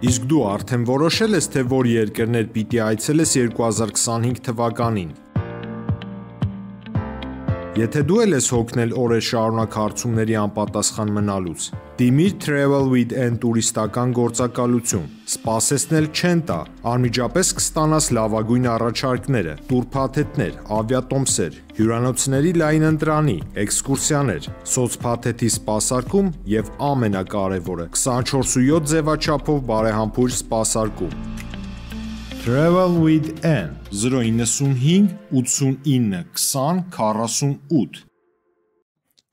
Իսկ դու արդեն որոշել ես, թե որ երկրներ պիտի այցելես 2025 թվականին։ Եթե դու ես հոգնել օրեր շարունակ հարցումների անպատասխան մնալուց, դիմիր Travel with N տուրիստական գործակալություն, սպասեցնել չեն տա, անմիջապես կստանաս լավագույն առաջարկները, տուրփաթեթներ, ավիատոմսեր, հյուրանոցների լայն ընտրանի, էքսկուրսիաներ, սոցփաթեթի սպասարկում եւ ամենակարևորը՝ 24/7 ձևաչափով բարեհամբույր սպասարկում։ Travel with N 095 89 20 48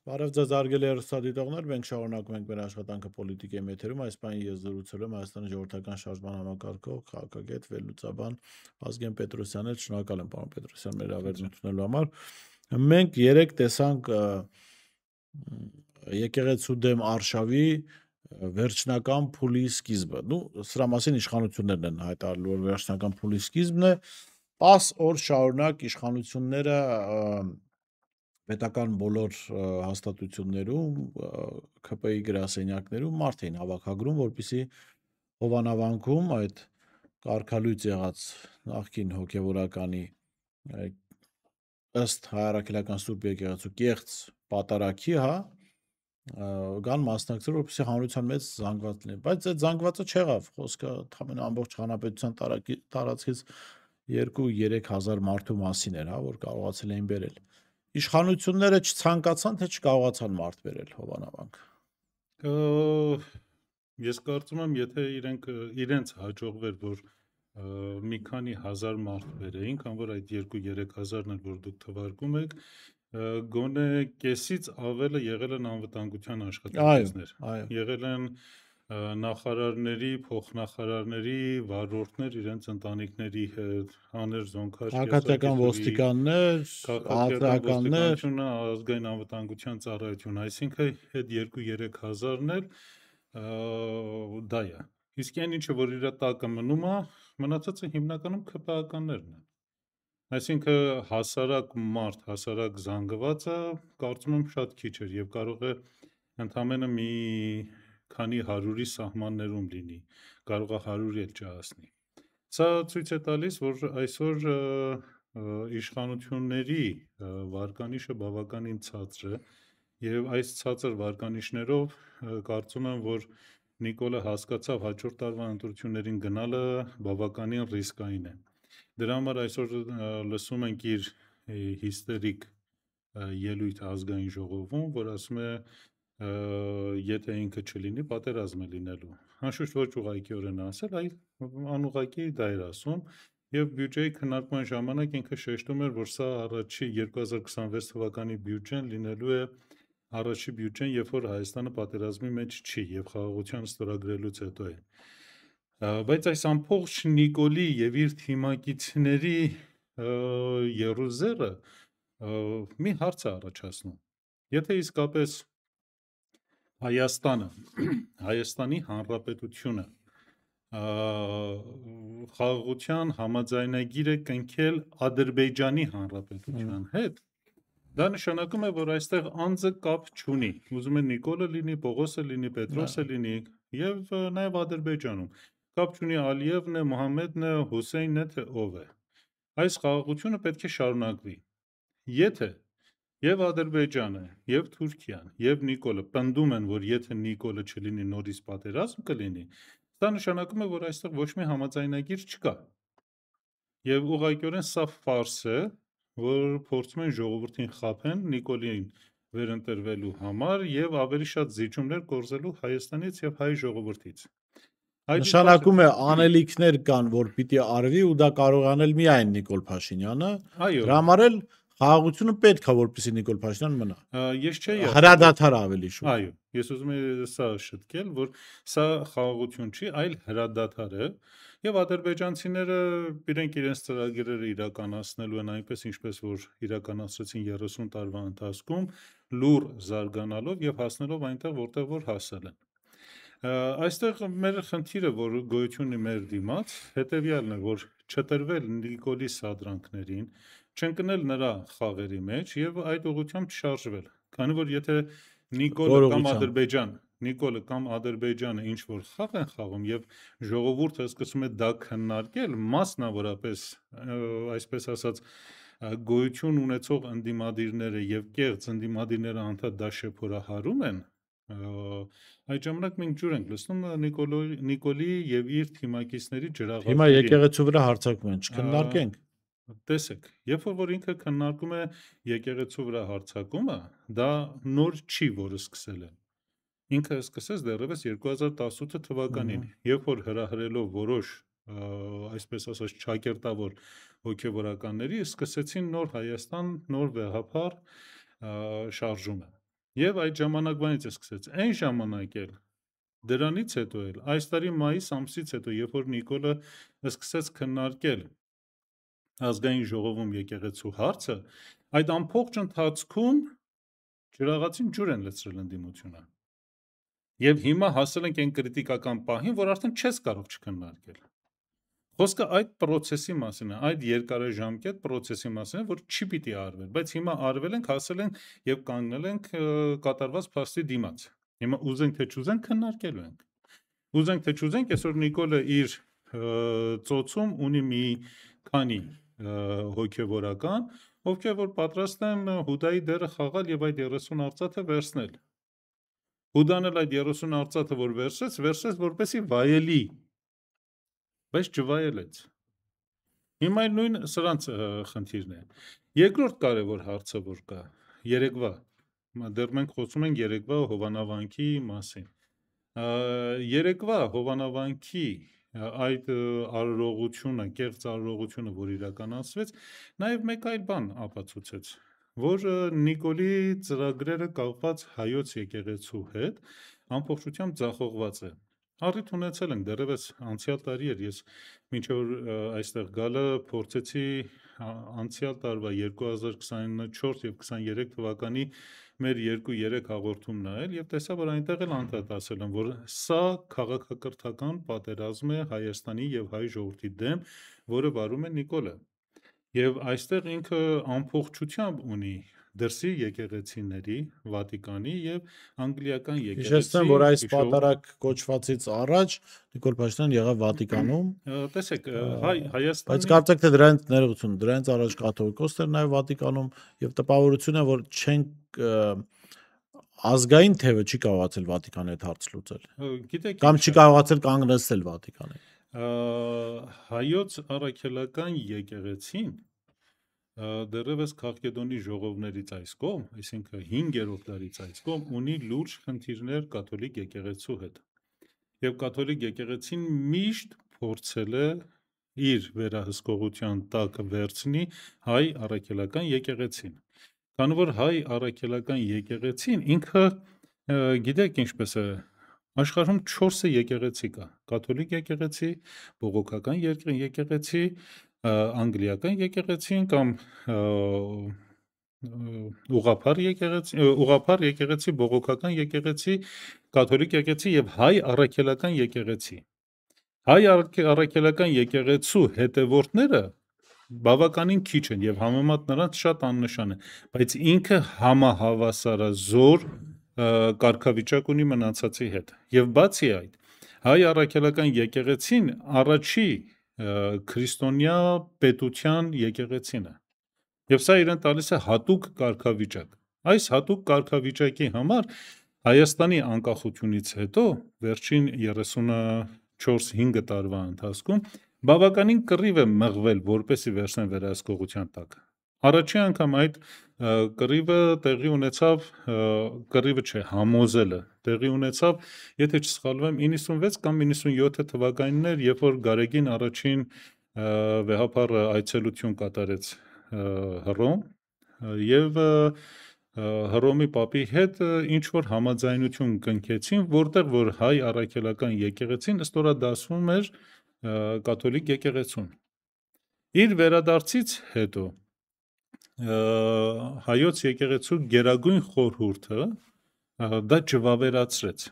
Բարև ձեզ արգելի հեռուստադիտողներ, մենք շարունակում ենք մեր աշխատանքը պոլիտիկայի մեթերում, այս բանի ես զրուցել եմ Հայաստանի ժողովրդական շարժման համակարգող, քաղաքագետ, վերլուծաբան Վազգեն Պետրոսյանն հետ, շնորհակալ եմ պարոն Պետրոսյան մեր հավերժ ընդունելու համար։ Մենք երեք տեսանք եկեղեցու դեմ արշավի վերջնական փուլի սկիզբը։ Սրա մասին իշխանություններն են հայտարարել, որ վերջնական փուլի սկիզբն է 10 օր շարունակ իշխանությունները պետական բոլոր հաստատություններում, ՔՊ-ի գրասենյակներում մարդ էին հավաքագրում, որպեսզի Հովանավանքում այդ կարգալույծ եղած նախկին հոգևորականի ըստ Հայ Առաքելական Սուրբ Եկեղեցու կեղծ պատարագի, գան մասնակցել, որպեսզի հանրության մեծ զանգված լինի, բայց այդ զանգվածը չեղավ, խոսքը ընդամենը ամբողջ հանրապետության տարածքից 2-3 հազար մարդու մասին էր, որ կարողացել էին բերել։ Իշխանությունները չցանկացան, թե չկարողացան մարդ բերել Հովանավանք։ Ես կարծում եմ, եթե իրենց հաջողվեր, որ մի քանի հազար մարդ բերեին, քան որ այդ 2-3 հազարն էլ որ դուք թվարկում եք, գոնե կեսից ավելը եղել են անվտանգության աշխատակիցներ, եղել են նախարարների, փոխնախարարների, վարորդներ իրենց ընտանիքների հետ, հաներ զոնքար, քաղաքական ոստիկաններ, ազգային անվտանգության ծառայություն, այսինքն այդ 2-3 հազարն էլ դա է։ Իսկ այն ինչը որ իր տակը մնում է, մնացածը հիմնականում ՔՊԱ-ականներն են։ Այսինքն հասարակ մարդ, հասարակ զանգվածը կարծում եմ շատ քիչ էր եւ կարող է ընդամենը մի քանի հարյուրի սահմաններում լինի, կարող է 100 էլ չհասնի։ Սա ցույց է տալիս, որ այսօր իշխանությունների վարկանիշը բավականին ցածր է եւ այս ցածր վարկանիշներով կարծում եմ, որ Նիկոլը հասկացավ հաջորդ տարվա ընտրություններին գնալը բավականին ռիսկային է։ Դրա համար այսօր լսում ենք իր հիստերիկ ելույթ ազգային ժողովում, որ ասում է եթե ինքը չլինի, պատերազմ է լինելու։ Անշուշտ ոչ ուղղակիորեն ասել, այլ անուղղակի դա էր ասում եւ բյուջեի քննարկման ժամանակ ինքը շեշտում էր, որ սա առաջի 2026 թվականի բյուջեն լինելու է առաջի բյուջեն, երբ որ Հայաստանը պատերազմի մեջ չի եւ խաղաղության ստորագրելուց հետո է։ Բայց այս ամբողջ Նիկոլի եւ իր թիմակիցների երուզերը մի հարց է առաջացնում։ Եթե իսկապես Հայաստանը, Հայաստանի Հանրապետությունը խաղաղության համաձայնագիր է կնքել Ադրբեջանի Հանրապետության հետ, դա նշանակում է, որ այստեղ անձը կապ չունի։ Ուզում է Նիկոլը լինի, Պողոսը լինի, Պետրոսը լինի եւ նաեւ Ադրբեջանում։ Կապ չունի Ալիևն է, Մոհամեդն է, Հուսեյնն է, թե ով է։ Այս խաղաղությունը պետք է շարունակվի։ Եթե եւ Ադրբեջանը, եւ Թուրքիան, եւ Նիկոլը պնդում են, որ եթե Նիկոլը չլինի, նորից պատերազմ կլինի, դա նշանակում է, որ այստեղ ոչ մի համաձայնագիր չկա։ Եվ ուղղակիորեն սա ֆարս է, որ փորձում են ժողովրդին խաբեն Նիկոլին վերընտրվելու համար եւ ավելի շատ զիջումներ կորզելու Հայաստանից եւ հայ ժողովրդից։ Նշանակում է անելիքներ կան, որ պիտի արվի ու դա կարող անել միայն Նիկոլ Փաշինյանը։ Դրա համար էլ խաղաղությունը պետք է որպեսզի Նիկոլ Փաշինյանը մնա։ Ես չէի հրադադար ավելի շուտ։ Այո, ես ուզում եմ սա շտկել, որ սա խաղաղություն չի, այլ հրադադար է, եւ ադրբեջանցիները իրենց ծրագրերը իրականացնելու են այնպես, ինչպես որ իրականացրեցին 30 տարվա ընթացքում, լուր զարգանալով եւ հասնելով այնտեղ, որտեղ որ հասել են։ Այստեղ մեր խնդիրը, որ գոյություն ունի մեր դիմաց, հետեւյալն է, որ չտրվել Նիկոլի սադրանքներին, չընկնել նրա խաղերի մեջ եւ այդ ուղղությամբ չշարժվել։ Քանի որ եթե Նիկոլը կամ Ադրբեջան Նիկոլը կամ Ադրբեջանը ինչ որ խաղ են խաղում եւ ժողովուրդը սկսում է դա քննարկել, մասնավորապես այսպես ասած գոյություն ունեցող ընդդիմադիրները եւ կեղծ ընդդիմադիրները անդադ դա շեփորահարում են, այդ ժամանակ մենք ջուր ենք լցնում Նիկոլի եւ իր թիմակիցների ջրաղացներին։ Հիմա եկեղեցու վրա հարձակում են, չքննարկենք։ Տեսեք, երբ որ ինքը քննարկում է եկեղեցու վրա հարձակումը, դա նոր չի, որը սկսել է։ Ինքը սկսեց դեռևս 2018 թվականին, երբ որ հրահրելով որոշ այսպես ասած ճակերտավոր հոգևորականների սկսեցին նոր Հայաստան, նոր վեհապար շարժումը։ Եվ այդ ժամանակվանից է սկսեց։ Այն ժամանակ էլ դրանից հետո էլ այս տարի մայիս ամսից հետո, երբ որ Նիկոլը սկսեց քննարկել ազգային ժողովում եկեղեցու հարցը, այդ ամբողջ ընթացքում ջրաղացին ջուր են լցրել ընդդիմությունը։ Եվ հիմա հասել ենք այն կրիտիկական պահին, որ արդեն չես կարող չքննարկել։ Խոսքը այդ process-ի մասին է, այդ երկարաժամկետ process-ի մասին է, որ չի պիտի արվել, բայց հիմա արվել ենք, հասել ենք եւ կանգնել ենք կատարված փաստի դիմաց։ Հիմա ուզենք թե չուզենք քննարկելու ենք։ Ուզենք թե չուզենք, այսօր Նիկոլը իր ծոցում ունի մի քանի հոգևորական, ովքեր որ պատրաստ են Հուդայի դերը խաղալ եւ այդ 30 արծաթը վերցնել։ Հուդան էլ այդ 30 արծաթը որ վերցրեց որպեսի վայելի, բայց չվայելեց։ Հիմա էլ նույն սրանց խնդիրն է։ Երկրորդ կարևոր հարցը որ կա, երեկվա, դեռ մենք խոսում ենք երեկվա Հովանավանքի մասին։ Երեկվա Հովանավանքի այդ արարողությունը, կեղծ արարողությունը, որ իրականացվեց, նաև մեկ այլ բան ապացուցեց, որ Նիկոլի ծրագրերը կապված հայոց եկեղեցու հետ ամբողջությամբ ձախողված է։ Առիթ ունեցել ենք, դեռևս անցյալ տարի էր, ես մինչև այստեղ գալը փորձեցի անցյալ տարվա 2024 եւ 23 թվականի մեր 2-3 հաղորդում նայել եւ տեսա, որ այնտեղ էլ անդադ ասել եմ, որ սա քաղաքակրթական պատերազմ է Հայաստանի եւ հայ ժողովրդի դեմ, որը վարում է Նիկոլը։ Եվ այստեղ ինքը ամբողջությամբ ունի դրսի եկեղեցիների, Վատիկանի եւ անգլիական եկեղեցի։ Հիշեցնեմ, որ այս պատարակ կոչվածից առաջ Նիկոլ Փաշինյանն եղավ Վատիկանում։ Տեսեք, Հայաստանի Բայց կարծեք թե դրանից ներողություն, դրանից առաջ կաթողիկոսներ նաև Վատիկանում եւ տպավորություն է, որ չենք ազգային թևը չի կարողացել Վատիկանի հետ հարց լուծել։ Գիտեք, Կամ չի կարողացել կանգնեցնել Վատիկանը։ Հայոց առաքելական եկեղեցին դեռևս Քաղկեդոնի ժողովներից այս կողմ, այսինքն 5-րդ դարից այս կողմ ունի լուրջ խնդիրներ կաթոլիկ եկեղեցու հետ։ Եվ կաթոլիկ եկեղեցին միշտ փորձել է իր վերահսկողության տակ վերցնի հայ առաքելական եկեղեցին։ Քանի որ հայ առաքելական եկեղեցին ինքը գիտեք ինչպես է, աշխարհում 4 եկեղեցի կա. կաթոլիկ եկեղեցի, բողոքական եկեղեցի, անգլիական եկեղեցին կամ ուղղափառ եկեղեցի, բողոքական եկեղեցի, կաթոլիկ եկեղեցի եւ հայ առաքելական եկեղեցի։ Հայ առաքելական եկեղեցու հետևորդները բավականին քիչ են եւ համեմատ նրանց շատ աննշան են, բայց ինքը համահավասարազոր կարգավիճակ ունի մնացածի հետ։ Եվ բացի այդ, հայ առաքելական եկեղեցին առաջի քրիստոնյա պետության եկեղեցին է։ Եվ սա իրեն տալիս է հատուկ կարգավիճակ։ Այս հատուկ կարգավիճակի համար Հայաստանի անկախությունից հետո վերջին 34-5 տարվա ընթացքում բավականին կռիվ է մղվել, որպեսզի վերցնեն վերահսկողության տակ։ Առաջին անգամ այդ կռիվը տեղի ունեցավ, կռիվը չէ, համոզելը տեղի ունեցավ, եթե չսխալվեմ, 96 կամ 97 թվականներ, երբ որ Գարեգին առաջին վեհապարը այցելություն կատարեց Հռոմ եւ Հռոմի պապի հետ ինչ որ համաձայնություն կնքեցին, որտեղ որ հայ առաքելական եկեղեցին ստորադասվում էր կաթոլիկ եկեղեցուն։ Իր վերադարձից հետո հայոց եկեղեցու գերագույն խորհուրդը դա չվավերացրեց։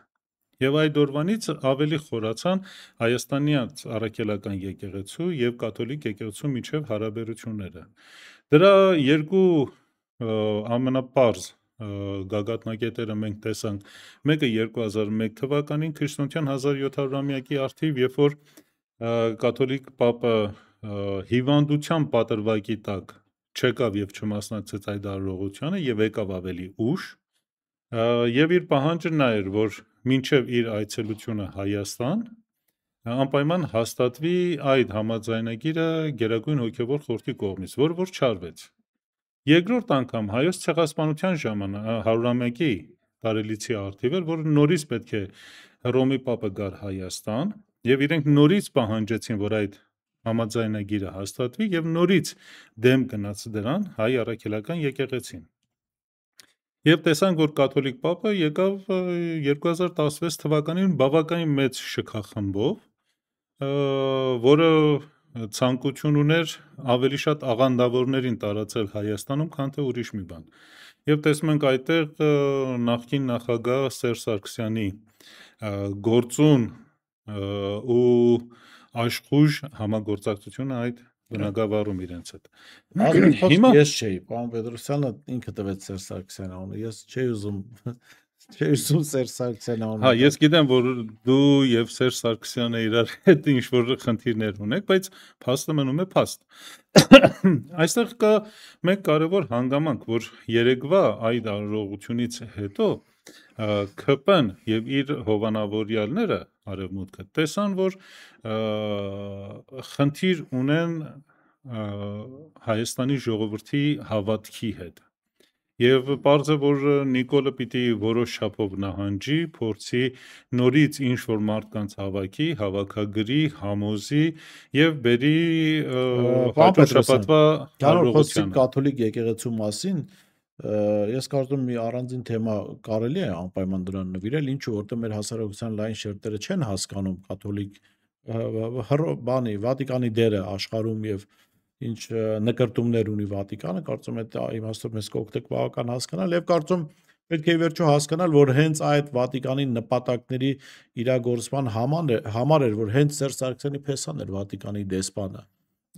Եվ այդ օրվանից ավելի խորացան Հայաստանի առաքելական եկեղեցու եւ կաթոլիկ եկեղեցու միջև հարաբերությունները։ Դրա երկու ամենապարզ գագաթնակետերը մենք տեսանք, մեկը 2001 թվականին քրիստոնեության 1700-ամյակի արդիվ, երբ որ կաթոլիկ պապը հիվանդության պատրվակի տակ չեկավ եւ չմասնակցեց այդ արարողությանը եւ եկավ ավելի ուշ, եւ իր պահանջը նա էր, որ մինչեւ իր այցելությունը Հայաստան անպայման հաստատվի այդ համաձայնագիրը Գերագույն հոգևոր խորհրդի կողմից, որ չարվեց։ Երկրորդ անգամ հայոց ցեղասպանության ժամանակ 100-ամյակի տարելիցի արդիվ էր, որ նորից պետք է Հռոմի պապը գար Հայաստան եւ իրենք նորից պահանջեցին, որ այդ համաձայնագիրը հաստատվի եւ նորից դեմ գնաց դրան հայ առաքելական եկեղեցին։ Եվ տեսանք, որ կաթոլիկ պապը եկավ 2016 թվականին բավականին մեծ շքախմբով, որը ցանկություն ուներ ավելի շատ աղանդավորներին տարածել Հայաստանում, քան թե ուրիշ մի բան։ Եվ տեսնում ենք այդտեղ նախկին նախագահ Սերժ Սարգսյանի գործուն ու աշխույժ համագործակցությունը այդ բնագավառում իրենց հետ։ Հիմա ես չէի, պարոն Պետրոսյանը ինքը տվեց Սերժ Սարգսյանը անունը, ես չէի ուզում Սերժ Սարգսյանը անունը։ Հա, ես գիտեմ, որ դու եւ Սերժ Սարգսյանը իրար հետ ինչ որ խնդիրներ ունեք, բայց փաստը մնում է փաստ։ Այստեղ կա մեկ կարևոր հանգամանք, որ երեկվա այդ արարողությունից հետո ԿՊ-ն եւ իր հովանավորյալները արևմուտքը տեսան, որ խնդիր ունեն Հայաստանի ժողովրդի հավատքի հետ։ Եվ պարզ է, որ Նիկոլը պիտի որոշ չափով նահանջի, փորձի նորից ինչ-որ մարդկանց հավաքի, հավաքագրի, համոզի եւ բերի հաջորդ շաբաթվա արարողությանը։ Կաթոլիկ եկեղեցու մասին ես կարծում եմ մի առանձին թեմա կարելի է անպայման դրան նվիրել, ինչու որտեղ մեր հասարակության լայն շերտերը չեն հասկանում կաթոլիկ Վատիկանի դերը աշխարհում եւ ինչ նկրտումներ ունի Վատիկանը, կարծում եմ այդ իմաստով մեզ կօգնեք բավական հասկանալ եւ կարծում պետք է վերջո հասկանալ, որ հենց այդ Վատիկանի նպատակների իրագործման համար էր, որ հենց Սերժ Սարգսյանի փեսան էր Վատիկանի դեսպանը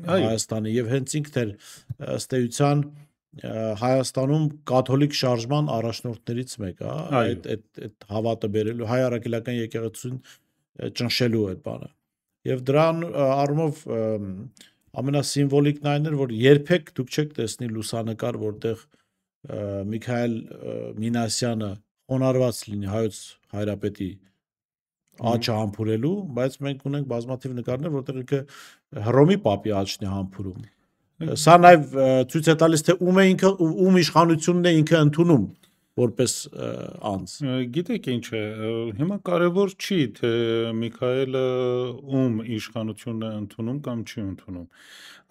Հայաստանի եւ հենց ինքն էր ըստ էության Հայաստանում կաթոլիկ շարժման առաջնորդներից մեկը, այդ հավատը բերելու հայ առաքելական եկեղեցուն ճնշելու այդ բանը։ Եվ դրան առումով ամենասիմվոլիկն այն էր, որ երբեք դուք չեք տեսնի լուսանկար, որտեղ Միքայել Մինասյանը խոնարհված լինի հայոց հայրապետի աչքը համբուրելու, բայց մենք ունենք բազմաթիվ նկարներ, որտեղ ինքը Հռոմի պապի աչքն է համբուրում։ Սա նաև ցույց է տալիս, թե ում իշխանությունն է ինքը ընդունում որպես անձ։ Գիտեք ինչ է, հիմա կարևոր չի, թե Միքայելը ում իշխանությունն է ընդունում կամ չի ընդունում։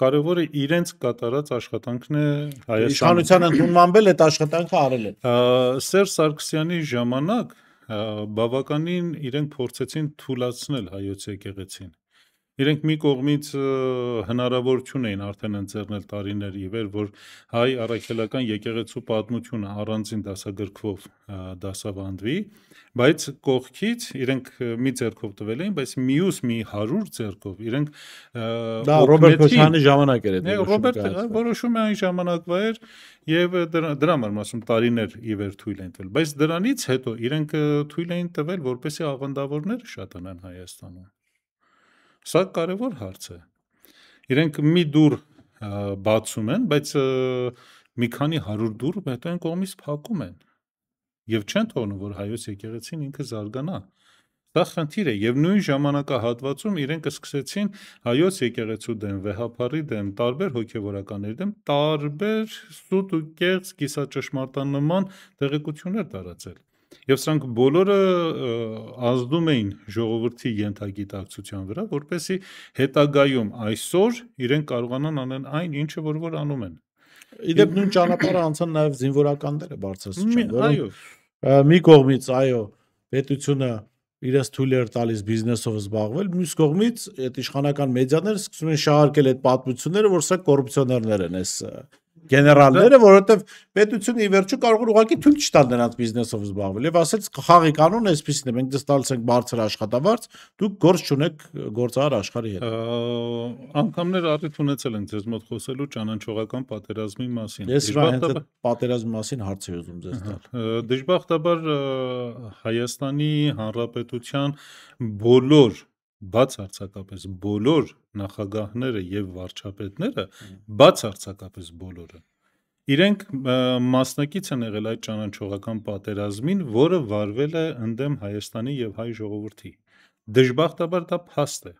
Կարևորը իրենց կատարած աշխատանքն է Հայաստանում։ Իշխանության ընդունմամբ էլ այդ աշխատանքը արել են։ Սերժ Սարգսյանի ժամանակ բավականին իրենք փորձեցին թուլացնել հայոց եկեղեցին։ Իրենք մի կողմից հնարավորություն էին արդեն ընձեռնել տարիներ ի վեր, որ հայ առաքելական եկեղեցու պատմությունը առանձին դասագրքով դասավանդվի, բայց կողքից իրենք մի ձեռքով տվել էին, բայց մյուս մի 100 ձեռքով իրենք դա Ռոբերտ Քոչարյանի ժամանակ էր այդ որոշումը այն ժամանակվա էր եւ դրա համար ասում տարիներ ի վեր թույլ են տվել, բայց դրանից հետո իրենք թույլ էին տվել, որպեսզի աղանդավորները շատանան Հայաստանում։ Սա կարևոր հարց է։ Իրենք մի դուռ բացում են, բայց մի քանի 100 դուռ հետո այն կողմից փակում են եւ չեն թողնում, որ հայոց եկեղեցին ինքը զարգանա։ Դա խնդիր է եւ նույն ժամանակահատվածում իրենք սկսեցին հայոց եկեղեցու դեմ, վեհապարի դեմ, տարբեր հոգեվորականների դեմ տարբեր սուտ ու կեղծ կիսաճշմարտանման տեղեկություններ տարածել։ Եվ սրանք բոլորը ազդում էին ժողովրդի ենթագիտակցության վրա, որպեսզի հետագայում այսօր իրենք կարողանան անեն այն, ինչը որ անում են։ Իդեպ նույն ճանապարհը անցան նաև զինվորականները բարձրացան, որոնք մի կողմից այո, պետությունը իրենց թույլ էր տալիս բիզնեսով զբաղվել, մյուս կողմից այդ իշխանական մեդիաները սկսում են շահարկել այդ պատմությունները, որ սա կոռուպցիոներներ են, այս գեներալները, որովհետև պետությունը ի վերջո կարող է ուղղակի թույլ չտալ նրանց բիզնեսով զբաղվել եւ ասեց խաղի կանոնը այսպեսին է, մենք դες տալիս ենք բարձր աշխատավարձ, դուք գործ չունեք գործարար աշխարհի հետ։ Անգամներ առիթ ունեցել ենք ձեզ մոտ խոսելու ճանաչողական պատերազմի մասին։ Ես հենց այդ պատերազմի մասին հարց եմ ուզում ձեզ տալ։ Դժբախտաբար Հայաստանի Հանրապետության բոլոր բացարձակապես բոլոր նախագահները եւ վարչապետները բացարձակապես բոլորը իրենք մասնակից են եղել այդ ճանաչողական պատերազմին, որը վարվել է ընդդեմ Հայաստանի եւ հայ ժողովրդի։ Դժբախտաբար դա փաստ է։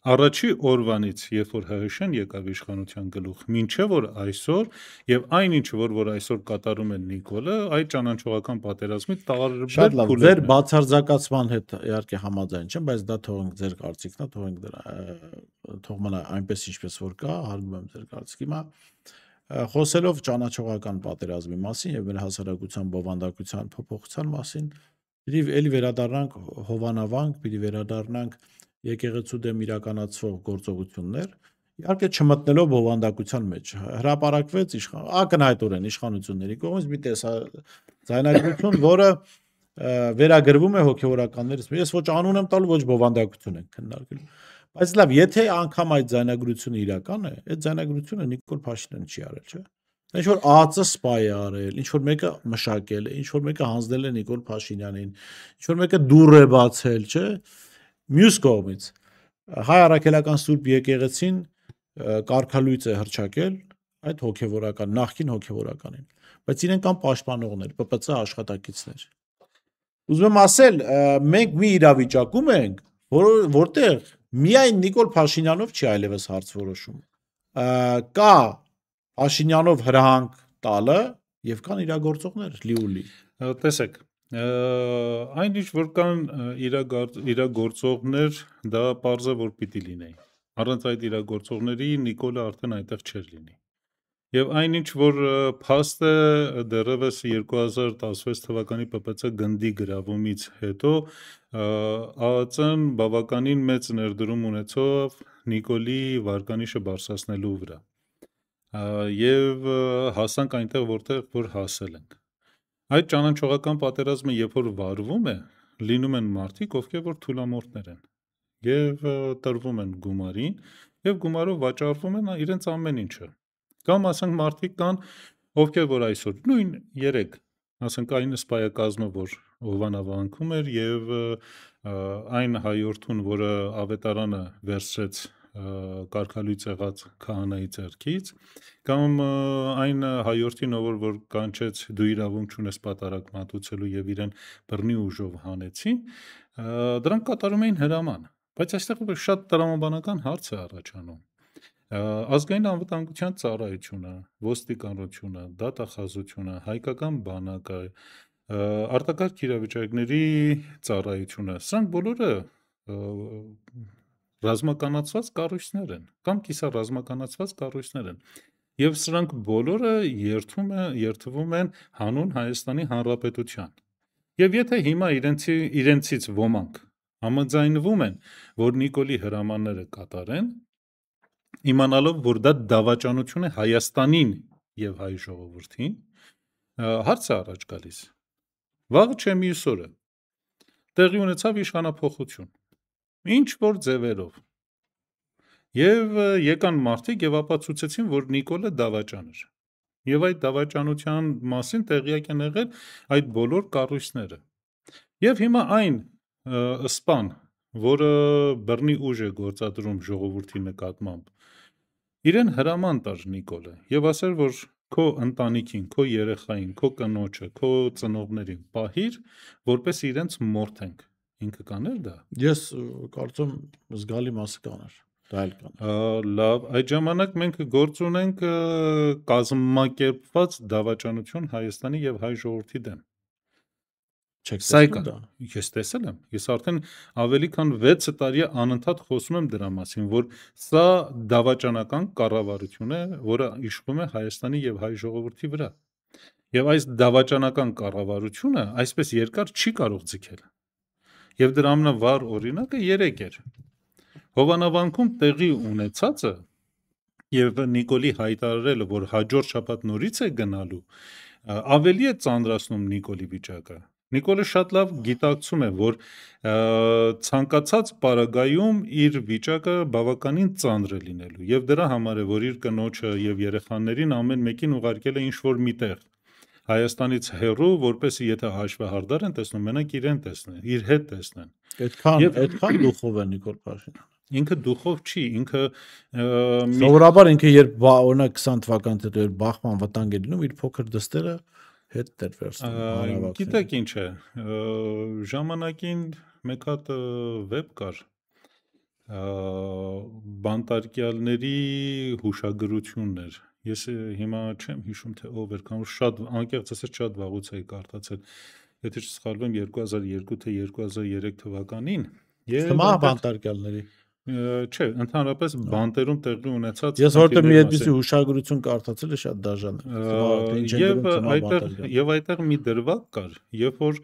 Առաջի օրվանից, երբ որ ՀՀՇ-ն եկավ իշխանության գլուխ, մինչև որ այսօր եւ այնինչ որ այսօր կատարում են Նիկոլը, այդ ճանաչողական պատերազմի տարբեր փուլեր։ Ձեր բացարձակացման հետ իհարկե համաձայն չեմ, բայց դա թողենք ձեր կարծիքն է, թողենք դրա թող մնա այնպես ինչպես որ կա, հարգում եմ ձեր կարծիքը։ Հիմա խոսելով ճանաչողական պատերազմի մասին եւ մեր հասարակության բովանդակության փոփոխության մասին, պիտի էլի վերադառնանք Հովանավանք, պիտի վերադառնանք եկեղեցու դեմ իրականացվող գործողություններ, իհարկե չմտնելով բովանդակության մեջ, հրապարակվեց ակնհայտորեն իշխանությունների կողմից մի ձայնագրություն, որը վերագրվում է հոգևորականներից։ Ես ոչ անուն եմ տալու, ոչ բովանդակություն եմ քննարկելու։ Բայց լավ, եթե անգամ այդ ձայնագրությունը իրական է, այդ ձայնագրությունը Նիկոլ Փաշինյանը չի արել, չէ՞։ Ինչ որ ԱԱԾ սպայ է արել, ինչ որ մեկը մշակել է, ինչ որ մեկը հանձնել է Նիկոլ Փաշինյանին, ինչ որ մեկը դուռ է բացել, չէ՞։ Մյուս կողմից հայ առաքելական Սուրբ եկեղեցին կարգալույծ է հռչակել այդ հոգևորական նախկին հոգևորականին, բայց իրենք կան պաշտպանողներ, ՊՊՑ աշխատակիցներ։ Ուզում եմ ասել, մենք մի իրավիճակում ենք, որտեղ միայն Նիկոլ Փաշինյանով չի այլևս հարց որոշում։ Կա Փաշինյանով հրահանգ տալը եւ կան իրագործողներ լիուլի։ Տեսեք, այն ինչ որ կան իրագործողներ, դա պարզ է որ պիտի լինեին։ Առանց այդ իրագործողների Նիկոլը արդեն այդտեղ չէր լինի։ Եվ այնինչ որ փաստ է դեռևս 2016 թվականի ՊՊՑ գնդի գրավումից հետո ԱԱԾ-ն բավականին մեծ ներդրում ունեցավ Նիկոլի վարկանիշը բարձրացնելու վրա։ Եվ հասանք այնտեղ, որտեղ որ հասել ենք։ Այդ ճանաչողական պատերազմը երբ որ վարվում է, լինում են մարդիկ, ովքեր որ թուլամորթներ են եւ տրվում են գումարին եւ գումարով վաճառվում են իրենց ամեն ինչը։ Կամ ասենք մարդիկ կան, ովքեր որ այսօր նույն 3, ասենք այն սպայակազմը, որ Հովանավանքում էր եւ այն հայորդուն, որը ավետարանը վերցրեց կարգալույծ եղած քահանայի ձեռքից, կամ այն հայորդին, որ կանչեց դու իրավունք չունես պատարագ մատուցելու եւ իրեն բռնի ուժով հանեցին, դրանք կատարում էին հրաման, բայց այստեղ շատ տրամաբանական հարց է առաջանում։ Ազգային անվտանգության ծառայությունը, ոստիկանությունը, դատախազությունը, հայկական բանակը, արտակարգ իրավիճակների ծառայությունը, սրանք բոլորը ռազմականացված կառույցներ են կամ կիսառազմականացված կառույցներ են եւ սրանք բոլորը երթվում են հանուն Հայաստանի Հանրապետության եւ եթե հիմա իրենցից ոմանք համաձայնվում են որ Նիկոլի հրամանները կատարեն իմանալով որ դա դավաճանություն է Հայաստանին եւ հայ ժողովրդին հարց է առաջ գալիս վաղը չէ մյուս օրը տեղի ունեցավ իշխանափոխություն ինչ որ ձևերով եւ եկան մարդիկ եւ ապացուցեցին որ Նիկոլը դավաճան էր եւ այդ դավաճանության մասին տեղյակ են եղել այդ բոլոր կառույցները եւ հիմա այն սպան որը բռնի ուժ է գործադրում ժողովրդի նկատմամբ իրեն հրաման տար Նիկոլը եւ ասեր որ քո ընտանիքին, քո երեխային, քո կնոջը, քո ծնողներին պահիր, որպես իրենց մորթենք։ Ինքը կաներ դա։ Ես կարծում զգալի մասը կաներ։ Դա էլ կաներ։ Լավ, այդ ժամանակ մենք գործ ունենք կազմակերպված դավաճանություն Հայաստանի եւ հայ ժողովրդի դեմ։ Չեք Ես տեսել եմ։ Ես արդեն ավելի քան 6 տարի անընդհատ խոսում եմ դրա մասին, որ սա դավաճանական կառավարություն է, որը իշխում է Հայաստանի եւ հայ ժողովրդի վրա։ Եվ այս դավաճանական կառավարությունը այսպես երկար չի կարող ձգել։ Եվ դրա ամենավառ օրինակը 3 էր։ Հովանավանքում տեղի ունեցածը եւ Նիկոլի հայտարարելը, որ հաջորդ շաբաթ նորից է գնալու, ավելի է ծանրացնում Նիկոլի վիճակը։ Նիկոլը շատ լավ գիտակցում է, որ ցանկացած պարագայում իր վիճակը բավականին ծանր է լինելու եւ դրա համար է, որ իր կնոջը եւ երեխաներին ամեն մեկին ուղարկել է ինչ-որ միտեղ Հայաստանից հեռու, որպեսզի եթե հաշվեհարդար են տեսնում, մենակ իրեն տեսնեն, իր հետ տեսնեն։ Այդքան դուխով է Նիկոլ Փաշինյանը։ Ինքը դուխով չի, ինքը Սովորաբար ինքը երբ օրինակ 20 թվականից հետո երբ բախման վտանգ է լինում, իր փոքր դստերը հետ դեր վերցնում։ Գիտեք ինչ է, ժամանակին մեկ հատ վեբ կար, բանտարկյալների հուշագրություններ։ Ես հիմա չեմ հիշում, թե ով էր, կամ շատ անկեղծ ասած շատ վաղուց էի կարդացել, եթե չսխալվեմ 2002 թե 2003 թվականին։ Թմա բանտարկյալների։ Չէ, ընդհանրապես բանտերում տեղի ունեցած Ես որտեղ մի այդպիսի հուշագրություն կարդացել է շատ դաժան է։ Եվ այդտեղ մի դրվագ կար, երբ որ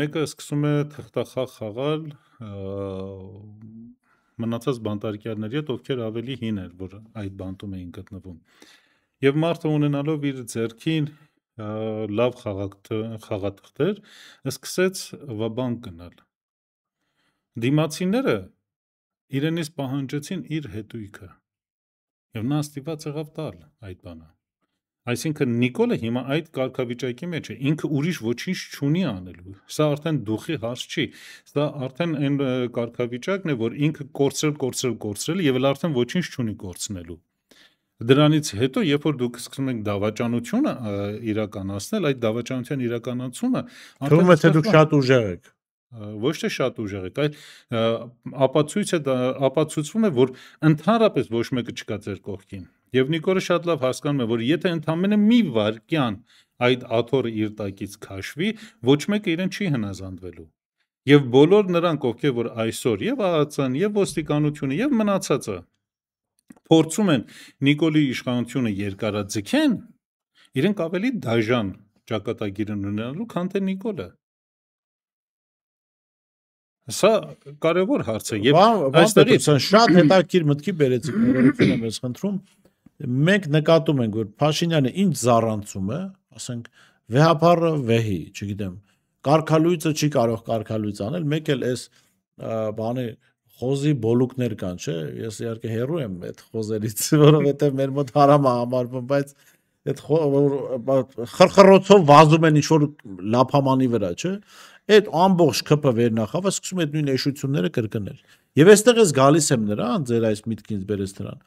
մեկը սկսում է թղթախաղ խաղալ մնացած բանտարկյալների հետ, ովքեր ավելի հին էր, որ այդ բանտում էին գտնվում։ Եվ մարդը ունենալով իր ձեռքին լավ խաղաթղթեր, սկսեց վաբանկ գնալ։ Դիմացիները իրենից պահանջեցին իր հետույքը եւ նա ստիպված եղավ տալ այդ բանը։ Այսինքն Նիկոլը հիմա այդ կարգավիճակի մեջ է, ինքը ուրիշ ոչինչ չունի անելու։ Սա արդեն դուխի հարց չի, սա արդեն այն կարգավիճակն է, որ ինքը կորցրել եւ արդեն ոչինչ չունի կորցնելու։ Դրանից հետո, երբ որ դուք սկսում եք դավաճանությունը իրականացնել, այդ դավաճանության իրականացումը թվում է թե դուք շատ ուժեղ եք։ Ոչ թե շատ ուժեղ եք, այլ ապացուցվում է, որ ընդհանրապես ոչ մեկը չկա ձեր կողքին։ Եվ Նիկոլը շատ լավ հասկանում է, որ եթե ընդամենը մի վայրկյան այդ աթոռը իր տակից քաշվի, ոչ մեկը իրեն չի հնազանդվելու։ Եվ բոլոր նրանք, ովքեր որ այսօր եւ ԱԱՑ-ն, եւ ոստիկանությունը, եւ մնացածը փորձում են Նիկոլի իշխանությունը երկարաձգեն, իրենք ավելի դաժան ճակատագիր ունենալու, քան թե Նիկոլը։ Սա կարևոր հարց է եւ այստեղից շատ հետաքրքիր մտքի բերեցիք, ներողություն եմ ես խնդրում։ Մենք նկատում ենք, որ Փաշինյանը ինչ զառանցում է, ասենք վեհապարը վեհի, չգիտեմ, կարգալույծը չի կարող կարգալույծ անել, մեկ էլ էս բանի խոզի բոլուկներ կան, չէ՞։ Ես իհարկե հեռու եմ այդ խոզերից, որովհետեւ մեր մոտ հարամ է համարվում, բայց այդ խրխրոցով վազում են ինչ-որ լափամանի վրա, չէ՞։ Այդ ամբողջ ԿՊ վերնախավը սկսում է այդ նույն էշությունները կրկնել։ Եվ այստեղ ես գալիս եմ նրան, ձեր այս միտքից բերես նրան,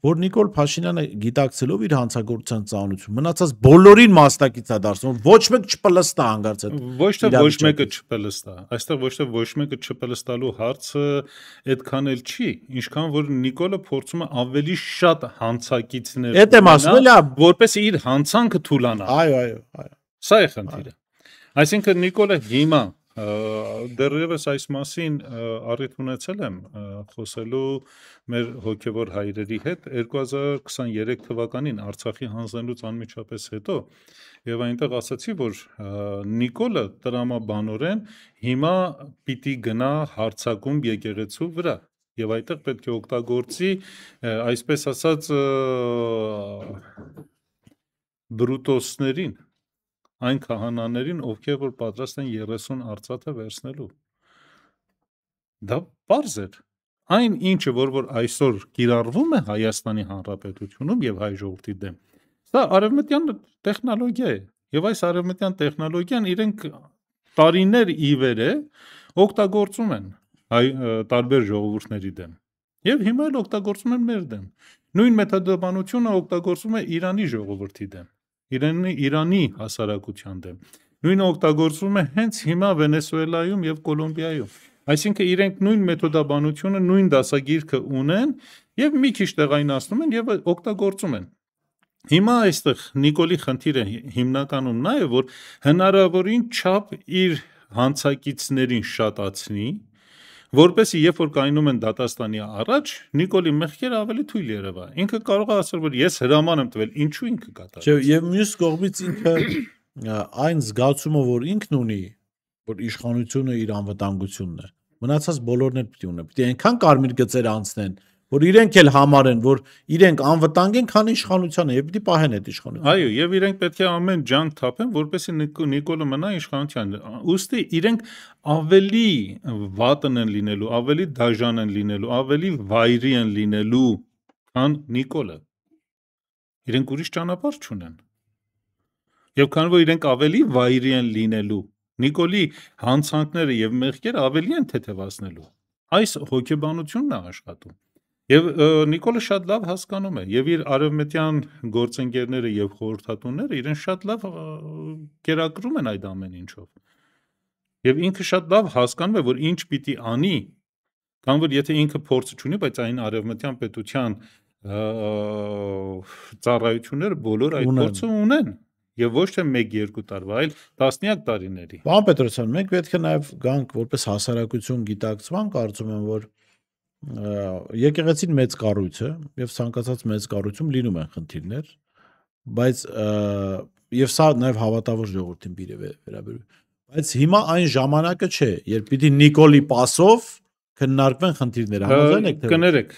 որ Նիկոլ Փաշինյանը գիտակցելով իր հանցագործության ծանրությունը, մնացած բոլորին մասնակից է դարձնում, ոչ մեկ չպլստա հանգարց այդ։ Ոչ թե ոչ մեկը չպլստա, այստեղ ոչ թե ոչ մեկը չպլստալու հարցը այդքան էլ չի, ինչքան որ Նիկոլը փորձում է ավելի շատ հանցակիցներ ունենալ, որպես իր հանցանքը թուլանա։ Այո։ Սա է խնդիրը։ Այսինքն Նիկոլը հիմա դեռևս այս մասին առիթ ունեցել եմ խոսելու մեր հոգևոր հայրերի հետ 2023 թվականին Արցախի հանձնելուց անմիջապես հետո եւ այնտեղ ասացի, որ Նիկոլը տրամաբանորեն հիմա պիտի գնա հարձակում եկեղեցու վրա եւ այդտեղ պետք է օգտագործի այսպես ասած բրուտոսներին այն քահանաներին, ովքեր որ պատրաստ են 30 արծաթե վերցնելու։ Դա պարզ է։ Այն ինչը որ այսօր կիրառվում է Հայաստանի Հանրապետությունում եւ հայ ժողովրդի դեմ, սա արևմտյան տեխնոլոգիա է։ Եվ այս արևմտյան տեխնոլոգիան իրենք տարիներ ի վեր է օգտագործում են հայ տարբեր ժողովուրդների դեմ։ Եվ հիմա էլ օգտագործում են մեր դեմ։ Նույն մեթոդաբանությունը օգտագործում է Իրանի ժողովրդի դեմ։ Իրանի հասարակության դեմ։ Նույնը օգտագործվում է հենց հիմա Վենեսուելայում եւ Կոլումբիայում։ Այսինքն իրենք նույն մեթոդաբանությունը, նույն դասագիրքը ունեն եւ մի քիչ տեղայնացնում են եւ օգտագործում են։ Հիմա այստեղ Նիկոլի խնդիրը հիմնականում նա է, որ հնարավորին չափ իր հանցակիցներին շատացնի, որպեսզի երբ որ կայնում են դատաստանի առաջ, Նիկոլի մեղքերը ավելի թույլ երևա։ Ինքը կարող է ասել, որ ես հրաման եմ տվել, ինչու ինքը կատարեց։ Չէ, եւ մյուս կողմից ինքը այն զգացումը, որ ինքն ունի, որ իշխանությունը իր անվտանգությունն է, մնացած բոլորն էլ պիտի ունեն։ Պիտի այնքան կարմիր գծեր անցնեն, որ իրենք էլ համարեն, որ իրենք անվտանգ են, քան իշխանությանը, եւ պիտի պահեն այդ իշխանությունը։ Այո, եւ իրենք պետք է ամեն ջանք թափեն, որպեսզի Նիկոլը մնա իշխանության։ Ուստի իրենք ավելի վատն են լինելու, ավելի դաժան են լինելու, ավելի վայրի են լինելու, քան Նիկոլը։ Իրենք ուրիշ ճանապարհ չունեն։ Եվ քանի որ իրենք ավելի վայրի են լինելու, Նիկոլի հանցանքները եւ մեղքերը ավելի են թեթևացնելու։ Այս հոգեբանությունն է աշխատում։ Եվ Նիկոլը շատ լավ հասկանում է, եւ իր արևմտյան գործընկերները եւ խորհրդատուները իրեն շատ լավ կերակրում են այդ ամեն ինչով։ Եվ ինքը շատ լավ հասկանում է, որ ինչ պիտի անի, կամ որ եթե ինքը փորձը չունի, բայց այն արևմտյան պետության ծառայությունները բոլոր այդ փորձը ունեն։ Եվ ոչ թե 1-2 տարվա, այլ տասնյակ տարիների։ Պարոն Պետրոսյան, մենք պետք է նաև գանք որպես հասարակություն գիտակցման, կարծում եմ, որ եկեղեցին մեծ կառույց է, եւ ցանկացած մեծ կառույցում լինում են խնդիրներ, բայց եւ սա նաև հավատավոր ժողովրդին վերաբերում։ Բայց հիմա այն ժամանակը չէ, երբ պիտի Նիկոլի պասով քննարկվեն խնդիրները, համաձայն եք թե։ Կներեք,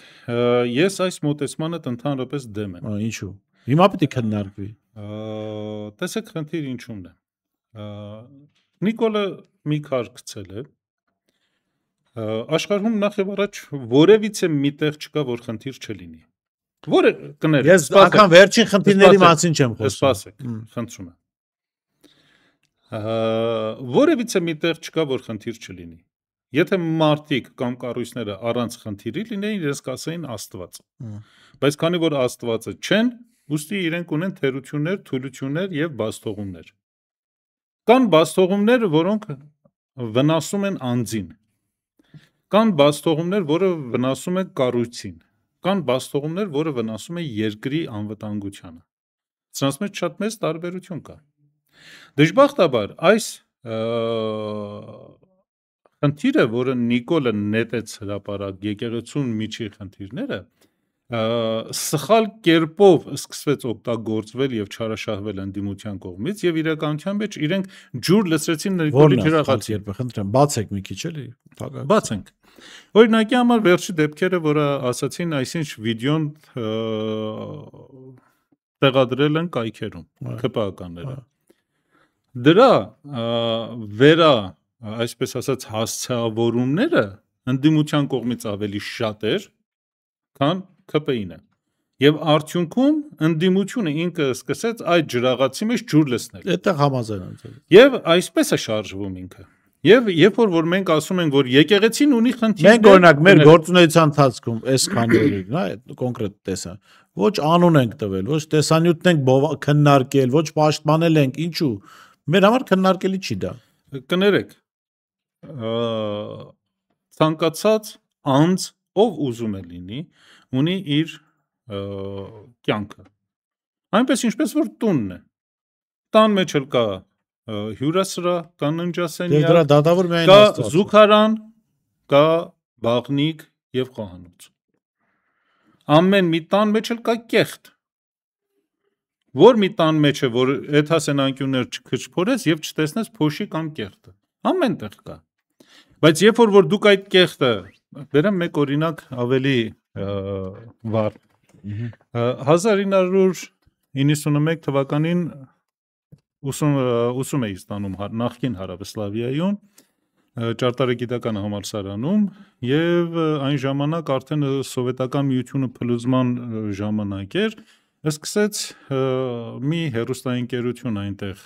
ես այս մոտեցմանը ընդհանրապես դեմ եմ։ Ինչու։ Հիմա պիտի քննարկվի։ Տեսեք խնդիր ինչումն է։ Նիկոլը մի քար գցել է։ Աշխարհում նախ եւ առաջ որևիցե միտեղ չկա, որ խնդիր չլինի։ Որը կներեք։ Ես անգամ վերջին խնդիրների մասին չեմ խոսում։ Սպասեք, խնդրում եմ։ Որևիցե միտեղ չկա, որ խնդիր չլինի։ Եթե մարդիկ կամ կառույցները առանց խնդիրի լինեին, իրենց կասեին Աստված։ Բայց քանի որ Աստվածը չեն, ուստի իրենք ունեն թերություններ, թուլություններ եւ բաստողումներ։ Կան բաստողումներ, որոնք վնասում են անձին։ Կան բաստողումներ, որը վնասում են կառույցին։ Կան բաստողումներ, որը վնասում է երկրի անվտանգությանը։ Սրանց մեջ շատ մեծ տարբերություն կա։ Դժբախտաբար այս խնդիրը, որը Նիկոլը նետեց հրապարակ եկեղեցուն միջի խնդիրները, սխալ կերպով սկսվեց օգտագործվել եւ չարաշահվել ընդդիմության կողմից եւ իրականության մեջ իրենք ջուր լցրեցին Նիկոլի ջրաղացին։ Խնդրեմ, բացեք մի քիչ էլի, բացենք։ Օրինակի համար վերջի դեպքերը, որը ասացին, այսինչ վիդեոն տեղադրել են կայքերում, ԿՊԱ-ականները։ Դրա վերա, այսպես ասած, հասցեավորումները ընդդիմության կողմից ավելի շատ էր, քան ԿՊԻ-ն է։ Եվ արդյունքում ընդդիմությունը ինքը սկսեց այդ ջրաղացի մեջ ջուր լցնել։ Այդտեղ համաձայն եմ։ Եվ այսպես է շարժվում ինքը։ Եվ երբ որ մենք ասում ենք, որ եկեղեցին ունի խնդիրներ, մենք օրինակ մեր գործունեության ընթացքում այսքան օրերին, հա, կոնկրետ տեսա, ոչ անուն ենք տվել, ոչ տեսանյութն ենք քննարկել, ոչ պաշտպանել ենք, ինչու։ Մեր համար քննարկելի չի դա։ Կներեք, ցանկացած անձ, ով ուզում է լինի, ունի իր կյանքը։ Այնպես ինչպես որ տունն է։ Տան մեջ էլ կա հյուրասրահ, կա ննջասենյակ, դրա դատավոր միայն կա Աստված։ զուգարան, կա բաղնիք եւ խոհանոց։ Ամեն մի տան մեջ էլ կա կեղտ։ Որ մի տան մեջ է, որ եթասեն անկյուններ չքչփորես եւ չտեսնես փոշի կամ կեղտը։ Ամեն տեղ կա։ Բայց երբ որ դուք այդ կեղտը, բերեմ մեկ օրինակ ավելի վառ։ 1991 թվականին ուսում էի ստանում նախկին Հարավսլավիայում, ճարտարագիտական համալսարանում եւ այն ժամանակ արդեն սովետական միությունը փլուզման ժամանակ էր, սկսեց մի հեռուստաընկերություն այնտեղ,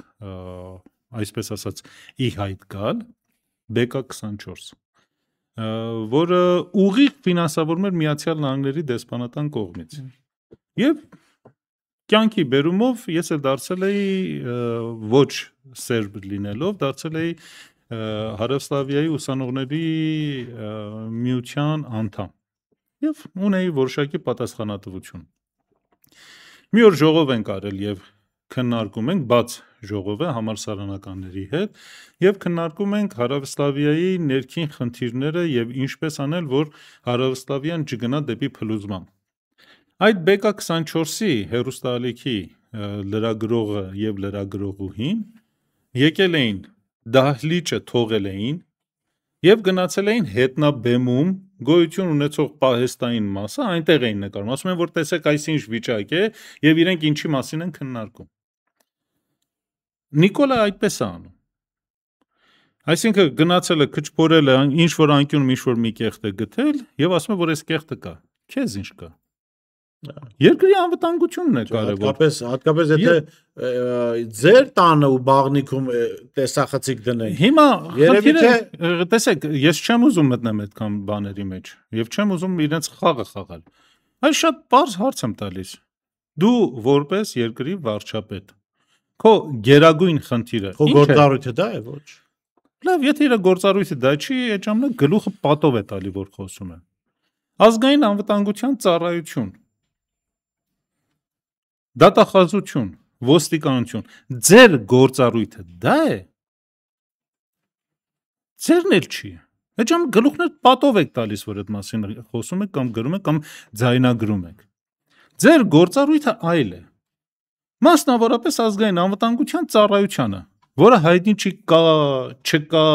այսպես ասած, ի հայտ գալ, BK24, որը ուղիղ ֆինանսավորում էր Միացյալ Նահանգների դեսպանատան կողմից։ Եվ կյանքի բերումով ես էլ դարձել էի ոչ սերբ լինելով, դարձել էի Հարավսլավիայի ուսանողների միության անդամ եւ ունեի որոշակի պատասխանատվություն։ Մի օր ժողով ենք արել եւ քննարկում ենք, բաց ժողով է համալսարանականների հետ եւ քննարկում ենք Հարավսլավիայի ներքին խնդիրները եւ ինչպես անել, որ Հարավսլավիան չգնա դեպի փլուզման։ Այդ BK24-ի հեռուստաալիքի լրագրողը եւ լրագրողուհին եկել էին դահլիճը թողել էին եւ գնացել էին հետնաբեմում գոյություն ունեցող պահեստային մասը այնտեղ էին նկարում, ասում են, որ տեսեք այս ինչ վիճակ է եւ իրենք ինչի մասին են քննարկում։ Նիկոլը այդպես է անում։ Այսինքն գնացել է քչփորել է ինչ որ անկյունում ինչ որ մի կեղտ է գտել եւ ասում է, որ այս կեղտը կա։ Քեզ ինչ կա։ Երկրի անվտանգությունն է կարևոր։ Հատկապես եթե ձեր տանը ու բաղնիքում տեսախցիկ դնենք։ Հիմա երևի թե տեսեք, ես չեմ ուզում մտնեմ այդքան բաների մեջ եւ չեմ ուզում իրենց խաղը խաղալ։ Այս շատ բարձ հարց եմ տալիս։ Դու որպես երկրի վարչապետ, քո գերագույն խնդիրը քո գործառույթը դա է, ոչ։ Լավ, եթե իր գործառույթը դա չի, այդ ժամանակ գլուխը պատով է տալի, որ խոսում է։ Ազգային անվտանգության ծառայություն, դատախազություն, ոստիկանություն, ձեր գործառույթը դա է։ Ձերն էլ չի։ Այդ ժամանակ գլուխն պատով եք տալիս, որ այդ մասին խոսում եք կամ գրում եք կամ ձայնագրում եք։ Ձեր գործառույթը այլ է։ Մասնավորապես ազգային անվտանգության ծառայությանը, որը հայտնի չի կա, չկա,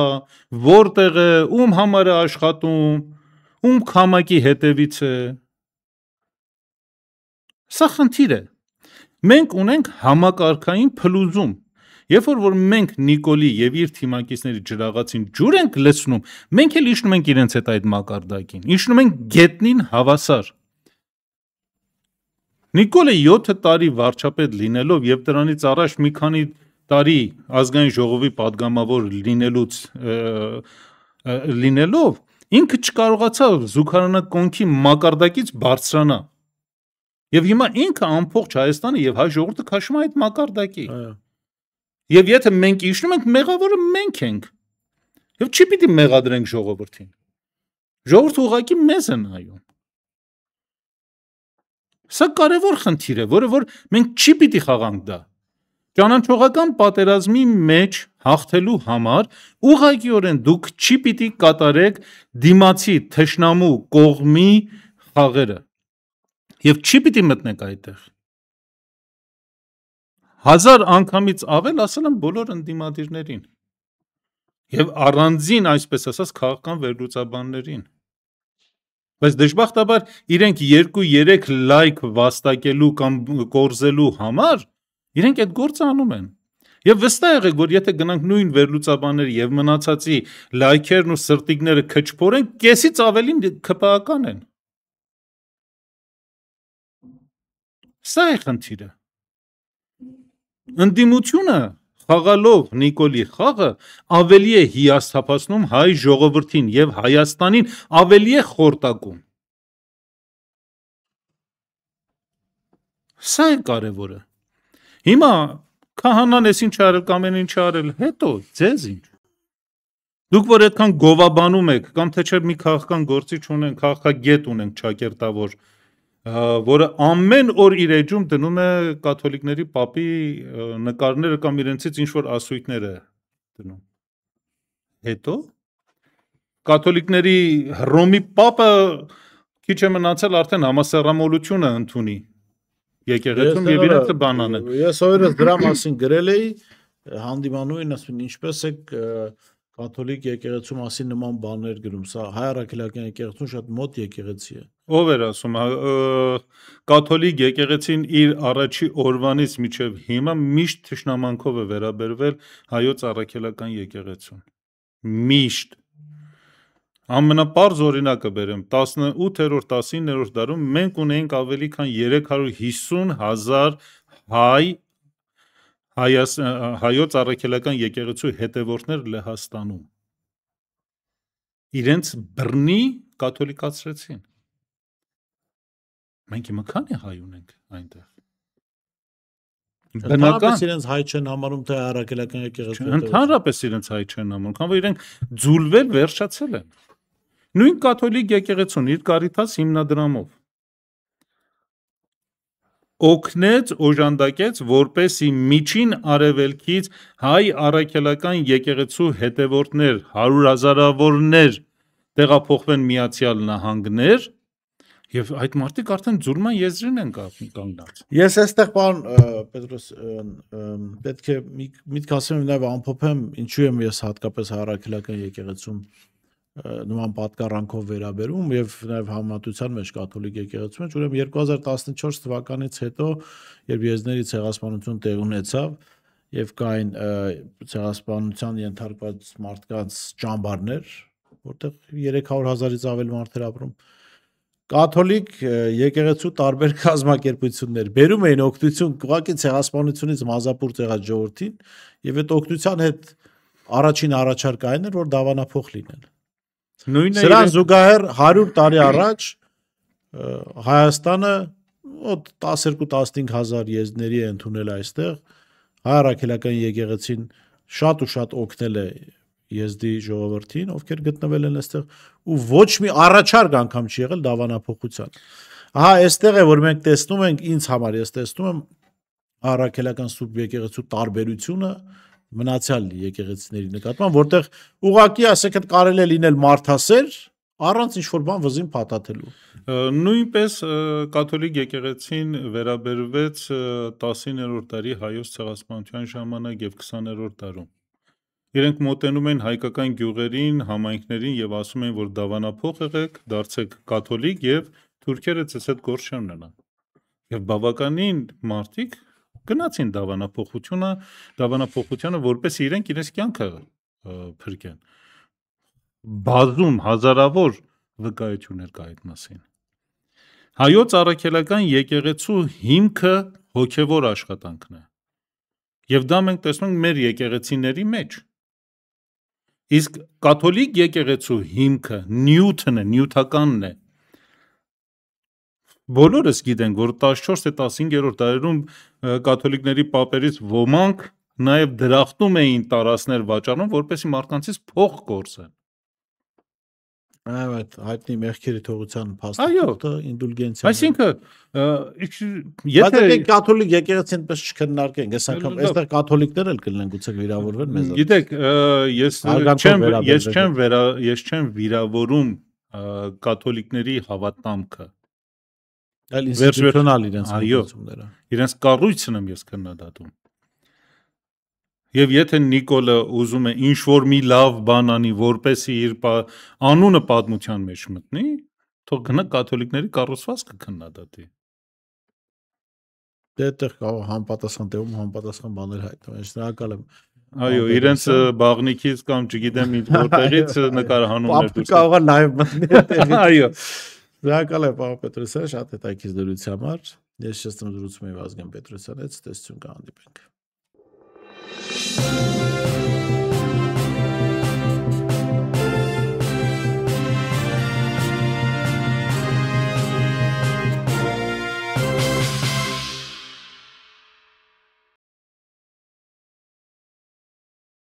որտեղ է, ում համար է աշխատում, ում քամակի հետևից է։ Սա խնդիր է։ Մենք ունենք համակարգային փլուզում։ Երբ որ մենք Նիկոլի եւ իր թիմակիցների ջրաղացին ջուր ենք լցնում, մենք էլ իջնում ենք իրենց հետ այդ մակարդակին, իջնում ենք գետնին հավասար։ Նիկոլը 7 տարի վարչապետ լինելով եւ դրանից առաջ մի քանի տարի ազգային ժողովի падգամավոր լինելով ինքը չկարողացավ զուգարանակոնքի մակարդակից բարձրանա։ Եվ հիմա ինքը ամբողջ Հայաստանը եւ հայ ժողովուրդը քաշում է այդ մակարդակի։ Եվ եթե մենք իջնում ենք, մեղավորը մենք ենք։ Եվ չի պիտի մեղադրենք ժողովրդին։ Ժողովուրդը ուղղակի մեզ է նայում։ Սա կարևոր խնդիր է, որը որ մենք չի պիտի խաղանք դա։ Ճանաչողական պատերազմի մեջ հաղթելու համար ուղղակիորեն դուք չի պիտի կատարեք դիմացի թշնամու կողմի խաղերը։ Եվ չի պիտի մտնեք այդտեղ։ 1000 անգամից ավել ասել եմ բոլոր ընդդիմադիրներին։ Եվ առանձին, այսպես ասած, քաղաքական վերլուծաբաններին։ Բայց դժբախտաբար իրենք 2-3 լայք վաստակելու կամ կորզելու համար իրենք այդ գործը անում են։ Եվ վստահ եղեք, որ եթե գնանք նույն վերլուծաբանների եւ մնացածի լայքերն ու սրտիկները քչփորեն, կեսից ավելին ԿՊԱ-ական են։ Սա է խնդիրը։ Ընդդիմությունը խաղալով Նիկոլի խաղը ավելի է հիասթափացնում հայ ժողովրդին եւ Հայաստանին ավելի է խորտակում։ Սա է կարևորը։ Հիմա քահանան էս ինչ արել կամ այն ինչ արել, հետո ձեզ ինչ։ Դուք որ այդքան գովաբանում եք, կամ թե չէ մի քաղաքական գործիչ ունենք, քաղաքագետ ունենք ճակերտավոր, որը ամեն օր իր էջում դնում է կաթոլիկների պապի նկարները կամ իրենցից ինչ որ ասույթներ է դնում։ Հետո կաթոլիկների Հռոմի պապը քիչ է մնացել արդեն համասեռամոլությունը ընդունի եկեղեցում եւ իրենցը բանան է։ Ես օրերս դրա մասին գրել էի հանդիմանուին, ասում ինչպես է կաթոլիկ եկեղեցու մասին նման բաներ գրում, սա հայ առաքելական եկեղեցուն շատ մոտ եկեղեցի է։ Ով էր ասում, կաթոլիկ եկեղեցին իր առաջի օրվանից մինչև հիմա միշտ թշնամանքով է վերաբերվել հայոց առաքելական եկեղեցուն։ Միշտ։ Ամենապարզ օրինակը բերեմ, 18-րդ, 19-րդ դարում մենք ունեինք ավելի քան 350,000 հայոց առաքելական եկեղեցու հետևորդներ Լեհաստանում։ Իրենց բռնի կաթոլիկացրեցին։ Մենք հիմա քանի հայ ունենք այնտեղ։ Ընդհանրապես իրենց հայ չեն համարում, թե առաքելական եկեղեցու։ Ընդհանրապես իրենց հայ չեն համարում, քան որ իրենք ձուլվել վերջացել են։ Նույն կաթոլիկ եկեղեցուն իր կարիթած հիմնադրամով օգնեց, օժանդակեց, որպեսի միջին արևելքից հայ առաքելական եկեղեցու հետևորդներ, 100,000-ավորներ տեղափոխվեն Միացյալ Նահանգներ, եւ այդ մարդիկ արդեն ձուլման եզրին են կանգնած։ Ես այստեղ պարոն Պետրոս պետք է միտք ասեմ նաեւ ամփոփեմ, ինչու եմ ես հատկապես առաքելական եկեղեցում նման պատկառանքով վերաբերում եւ նաեւ համատության մեջ կաթոլիկ եկեղեցու մեջ, ուրեմն 2014 թվականից հետո, երբ եզների ցեղասպանություն տեղ ունեցավ եւ կային ցեղասպանության ենթարկված մարդկանց ճամբարներ, որտեղ 300,000-ից ավել մարդ էր ապրում, կաթոլիկ եկեղեցու տարբեր կազմակերպություններ բերում էին օգնություն ուղղակի ցեղասպանությունից մազապուրծ եղած ժողովրդին եւ այդ օգնության հետ առաջին առաջարկը այն էր, որ դավանափոխ լինեն։ Սրան զուգահեռ 100 տարի առաջ Հայաստանը 12-15,000 եզդների է ընդունել այստեղ, հայ առաքելական եկեղեցին շատ ու շատ օգնել է եզդի ժողովրդին, ովքեր գտնվել են այստեղ ու ոչ մի առաջարկ անգամ չի եղել դավանափոխության։ Ահա այստեղ է, որ մենք տեսնում ենք, ինձ համար ես տեսնում եմ առաքելական սուրբ եկեղեցու տարբերությունը մնացյալ եկեղեցիների նկատմամբ, որտեղ ուղղակի ասեք այդ կարելի է լինել մարդասեր, առանց ինչ-որ բան վզին փաթաթելու։ Նույնպես կաթոլիկ եկեղեցին վերաբերվեց 19-րդ դարի հայոց ցեղասպանության ժամանակ եւ 20-րդ դարում։ Իրենք մոտենում են հայկական գյուղերին, համայնքներին եւ ասում են, որ դավանափոխ եղեք, դարձեք կաթոլիկ եւ թուրքերը ցես այդ գործ չեն ունենա։ Եվ բավականին մարդիկ գնացին դավանափոխությունը, որպես իրենք իրենց կյանքը փրկեն։ Բազում հազարավոր վկայություններ կա այդ մասին։ Հայոց առաքելական եկեղեցու հիմքը հոգևոր աշխատանքն է։ Եվ դա մենք տեսնում ենք մեր եկեղեցիների մեջ։ Իսկ կաթոլիկ եկեղեցու հիմքը նյութն է, նյութականն է։ Բոլորս գիտենք, որ 14-15-րդ դարերում կաթոլիկների պապերից ոմանք նաև դրախտում էին տարածքներ վաճառում, որպեսզի մարդկանցից փող կորզեն։ Այդ հայտնի մեղքերի թողության փաստաթուղթը ինդուլգենցիա։ Այսինքն, եթե կաթոլիկ եկեղեցին պես չքննարկենք, այս անգամ այստեղ կաթոլիկներ էլ կլինեն, գուցե վիրավորվեն մեզ։ Գիտեք, ես չեմ վիրավորում կաթոլիկների հավատամքը։ Այլ ինստիտուցիոնալ իրենց հատկությունները։ Իրենց կառույցն եմ ես քննադատում։ Եվ եթե Նիկոլը ուզում է ինչ-որ մի լավ բան անի, որպեսզի իր անունը պատմության մեջ մտնի, թող գնա կաթոլիկների կառուցվածքը քննադատի։ Դե այդտեղ կարող համապատասխան տեղում համապատասխան բաներ հայտնվել։ Շնորհակալ եմ։ Այո, իրենց բաղնիքից կամ չգիտեմ ինչ որտեղից նկարահանումներ դուրս կարող է նաև մտնել։ Այո։ Շնորհակալ եմ պարոն Պետրոսյան, շատ հետաքրքիր դրության համար։ Ես շնորհում եմ Վազգեն Պետրոսյանից, տեսություն կհանդիպենք։